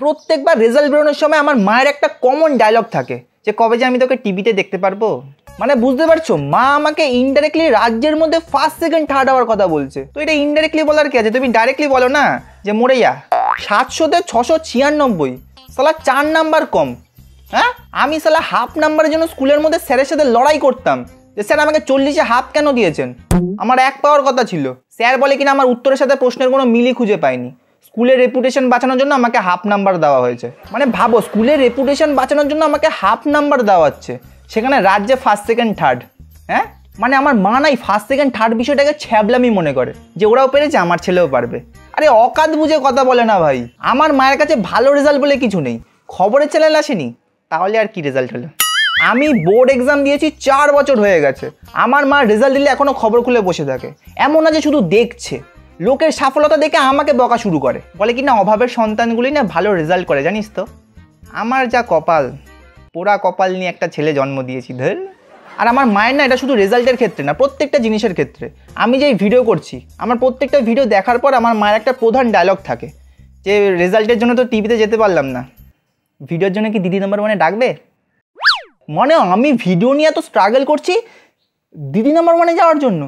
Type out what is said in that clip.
প্রত্যেকবার রেজাল্ট বেরোনোর সময় আমার মায়ের একটা কমন ডায়লগ থাকে যে কবে যে আমি তোকে টিভিতে দেখতে পারবো। মানে বুঝতে পারছো, মা আমাকে ইনডাইরেক্টলি রাজ্যের মধ্যে ফার্স্ট সেকেন্ড থার্ড হওয়ার কথা বলছে। তো এটা ইনডাইরেক্টলি বলার কি আছে, তুমি ডাইরেক্টলি বলো না যে মরে যা। 700-তে 696, সালা 4 নাম্বার কম। হ্যাঁ, আমি সালা হাফ নাম্বারের জন্য স্কুলের মধ্যে স্যারের সাথে লড়াই করতাম যে স্যার আমাকে 40-এ হাফ কেন দিয়েছেন। আমার 1 পাওয়ার কথা ছিল। স্যার বলে কিনা আমার উত্তরের সাথে প্রশ্নের কোনো মিলই খুঁজে পাইনি। স্কুলের রেপুটেশন বাঁচানোর জন্য আমাকে হাফ নাম্বার দেওয়া হয়েছে। মানে ভাবো, স্কুলের রেপুটেশন বাঁচানোর জন্য আমাকে হাফ নাম্বার দেওয়া হচ্ছে, সেখানে রাজ্যে ফার্স্ট সেকেন্ড থার্ড। হ্যাঁ, মানে আমার মা নাই ফার্স্ট সেকেন্ড থার্ড বিষয়টাকে ছ্যাবলামি মনে করে যে ওরাও পেরেছে আমার ছেলেও পারবে। আরে অকাত বুঝে কথা বলে না ভাই। আমার মায়ের কাছে ভালো রেজাল্ট বলে কিছু নেই। খবরের চ্যানেল আসেনি, তাহলে আর কি রেজাল্ট হলো। আমি বোর্ড এক্সাম দিয়েছি 4 বছর হয়ে গেছে। আমার মা রেজাল্ট দিলে এখনো খবর খুলে বসে থাকে। এমন না যে শুধু দেখছে, লোকের সফলতা দেখে আমাকে বকা শুরু করে, বলে কি না অভাবের সন্তানগুলি না ভালো রেজাল্ট করে, জানিস তো। আমার যা কপাল, পোড়া কপাল নিয়ে একটা ছেলে জন্ম দিয়েছি ধর। আর আমার মায়ের না এটা শুধু রেজাল্টের ক্ষেত্রে না, প্রত্যেকটা জিনিসের ক্ষেত্রে। আমি যেই ভিডিও করছি, আমার প্রত্যেকটা ভিডিও দেখার পর আমার মায়ের একটা প্রধান ডায়লগ থাকে যে রেজাল্টের জন্য তো টিভিতে যেতে পারলাম না, ভিডিওর জন্য কি দিদি নাম্বার 1-এ ডাকবে। মানে আমি ভিডিও নিয়ে এত স্ট্রাগল করছি দিদি নাম্বার 1-এ যাওয়ার জন্য।